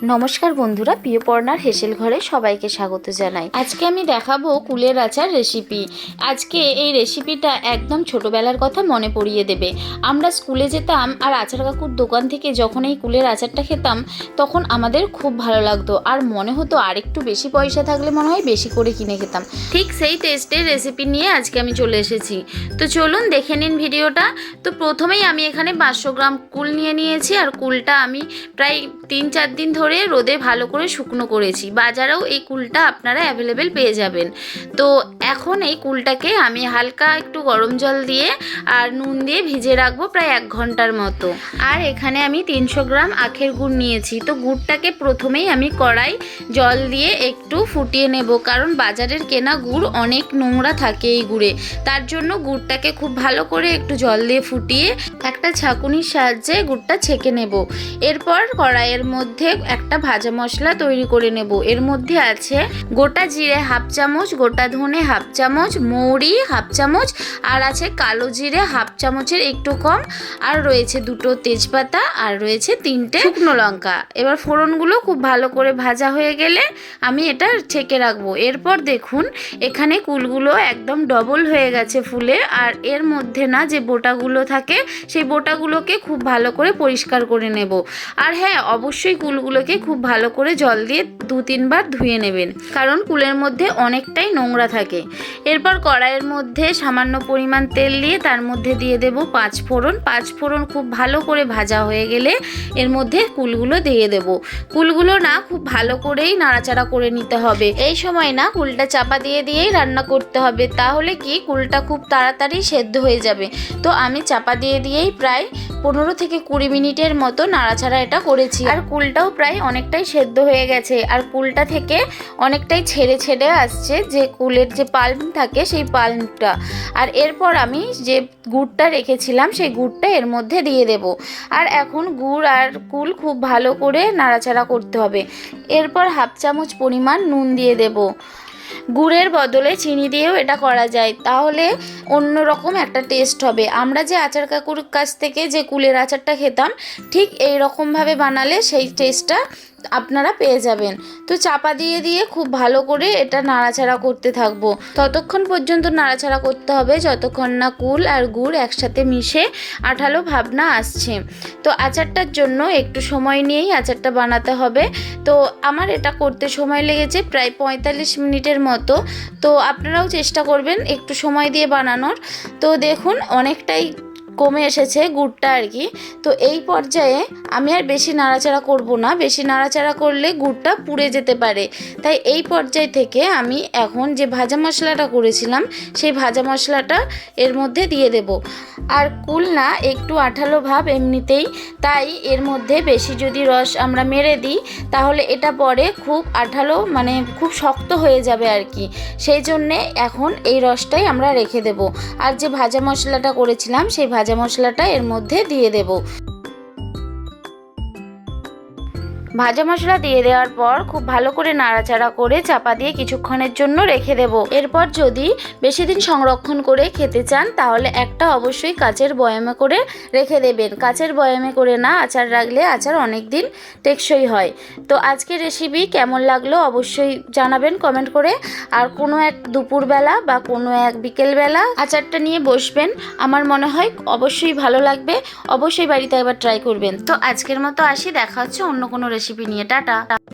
নমস্কার বন্ধুরা, প্রিয়পর্ণার হেসেল ঘরে সবাইকে স্বাগত জানাই। আজকে আমি দেখাবো কুলের আচার রেসিপি। আজকে এই রেসিপিটা একদম ছোটবেলার কথা মনে পড়িয়ে দেবে। আমরা স্কুলে যেতাম আর আচার কাকুর দোকান থেকে যখন এই কুলের আচারটা খেতাম তখন আমাদের খুব ভালো লাগতো আর মনে হতো আর একটু বেশি পয়সা থাকলে মনে হয় বেশি করে কিনে খেতাম। ঠিক সেই টেস্টের রেসিপি নিয়ে আজকে আমি চলে এসেছি। তো চলুন দেখে নিন ভিডিওটা। তো প্রথমেই আমি এখানে 500 গ্রাম কুল নিয়ে নিয়েছি আর কুলটা আমি প্রায় 3-4 দিন ধরে রোদে ভালো করে শুকনো করেছি। বাজারেও এই কুলটা আপনারা অ্যাভেলেবেল পেয়ে যাবেন। তো এখন এই কুলটাকে আমি হালকা একটু গরম জল দিয়ে আর নুন দিয়ে ভিজিয়ে রাখবো প্রায় 1 ঘন্টার মতো। আর এখানে আমি 300 গ্রাম আখের গুড় নিয়েছি। তো গুড়টাকে প্রথমেই আমি কড়াই জল দিয়ে একটু ফুটিয়ে নেব, কারণ বাজারের কেনা গুড় অনেক নোংরা থাকে এই গুড়ে। তার জন্য গুড়টাকে খুব ভালো করে একটু জল দিয়ে ফুটিয়ে একটা ছাঁকুনির সাহায্যে গুড়টা ছেঁকে নেব। এরপর কড়াইয়ের মধ্যে একটা ভাজা মশলা তৈরি করে নেব। এর মধ্যে আছে গোটা জিরে 1/2 চামচ, গোটা ধনে 1/2 চামচ, মৌরি 1/2 চামচ, আর আছে কালো জিরে 1/2 চামচের একটু কম, আর রয়েছে 2টো তেজপাতা, আর রয়েছে 3টে শুকনো লঙ্কা। এবার ফোড়নগুলো খুব ভালো করে ভাজা হয়ে গেলে আমি এটা ছেঁকে রাখবো। এরপর দেখুন এখানে কুলগুলো একদম ডবল হয়ে গেছে ফুলে, আর এর মধ্যে না যে বোটাগুলো থাকে সেই বোটাগুলোকে খুব ভালো করে পরিষ্কার করে নেব। আর হ্যাঁ, অবশ্যই কুলগুলোকে খুব ভালো করে জল দিয়ে 2-3 বার ধুয়ে নেবেন, কারণ কুলের মধ্যে অনেকটাই নোংরা থাকে। এরপর কড়াইয়ের মধ্যে সামান্য পরিমাণ তেল দিয়ে তার মধ্যে দিয়ে দেব 5 ফোড়ন। 5 ফোড়ন খুব ভালো করে ভাজা হয়ে গেলে এর মধ্যে কুলগুলো দিয়ে দেব। কুলগুলো না খুব ভালো করেই নাড়াচাড়া করে নিতে হবে। এই সময় না কুলটা চাপা দিয়েই রান্না করতে হবে, তাহলে কি কুলটা খুব তাড়াতাড়ি সেদ্ধ হয়ে যাবে। তো আমি চাপা দিয়েই প্রায় 15 থেকে 20 মিনিটের মতো নাড়াচাড়া এটা করেছি। আর কুলটাও প্রায় অনেকটাই সেদ্ধ হয়ে গেছে, আর কুলটা থেকে অনেকটাই ছেড়ে আসছে যে কুলের যে পাল্প থাকে সেই পাল্পটা। আর এরপর আমি যে গুড়টা রেখেছিলাম সেই গুড়টা এর মধ্যে দিয়ে দেব। আর এখন গুড় আর কুল খুব ভালো করে নাড়াচাড়া করতে হবে। এরপর 1/2 চামচ পরিমাণ নুন দিয়ে দেব। গুড়ের বদলে চিনি দিয়েও এটা করা যায়, তাহলে অন্যরকম একটা টেস্ট হবে। আমরা যে আচার কাকুর কাছ থেকে যে কুলের আচারটা খেতাম ঠিক এই রকমভাবে বানালে সেই টেস্টটা আপনারা পেয়ে যাবেন। তো চাপা দিয়ে খুব ভালো করে এটা নাড়াচাড়া করতে থাকবো। ততক্ষণ পর্যন্ত নাড়াচাড়া করতে হবে যতক্ষণ না কুল আর গুড় একসাথে মিশে আঠালো ভাব না আসছে। তো আচারটার জন্য একটু সময় নিয়েই আচারটা বানাতে হবে। তো আমার এটা করতে সময় লেগেছে প্রায় 45 মিনিটের মতো। তো আপনারাও চেষ্টা করবেন একটু সময় দিয়ে বানানোর। তো দেখুন অনেকটাই কমে এসেছে গুড়টা আর কি। তো এই পর্যায়ে আমি আর বেশি নাড়াচাড়া করব না, বেশি নাড়াচাড়া করলে গুড়টা পুড়ে যেতে পারে। তাই এই পর্যায় থেকে আমি এখন যে ভাজা মশলাটা করেছিলাম সেই ভাজা মশলাটা এর মধ্যে দিয়ে দেব। আর কুল না একটু আঠালো ভাব এমনিতেই, তাই এর মধ্যে বেশি যদি রস আমরা মেরে দিই তাহলে এটা পরে খুব আঠালো মানে খুব শক্ত হয়ে যাবে আর কি। সেই জন্যে এখন এই রসটাই আমরা রেখে দেব। আর যে ভাজা মশলাটা করেছিলাম সেই ভাজা মশলাটা এর মধ্যে দিয়ে দেব। ভাজা মশলা দিয়ে দেওয়ার পর খুব ভালো করে নাড়াচাড়া করে চাপা দিয়ে কিছুক্ষণের জন্য রেখে দেব। এরপর যদি বেশি দিন সংরক্ষণ করে খেতে চান তাহলে একটা অবশ্যই কাচের বয়ামে করে রেখে দেবেন। কাচের বয়ামে করে না আচার রাখলে আচার অনেক দিন টেকসই হয়। তো আজকের রেসিপি কেমন লাগলো অবশ্যই জানাবেন কমেন্ট করে। আর কোনো এক দুপুরবেলা বা কোনো এক বিকেলবেলা আচারটা নিয়ে বসবেন, আমার মনে হয় অবশ্যই ভালো লাগবে। অবশ্যই বাড়িতে একবার ট্রাই করবেন। তো আজকের মতো আসি, দেখা হচ্ছে অন্য কোনো রেসিপি নিয়ে। টাটা।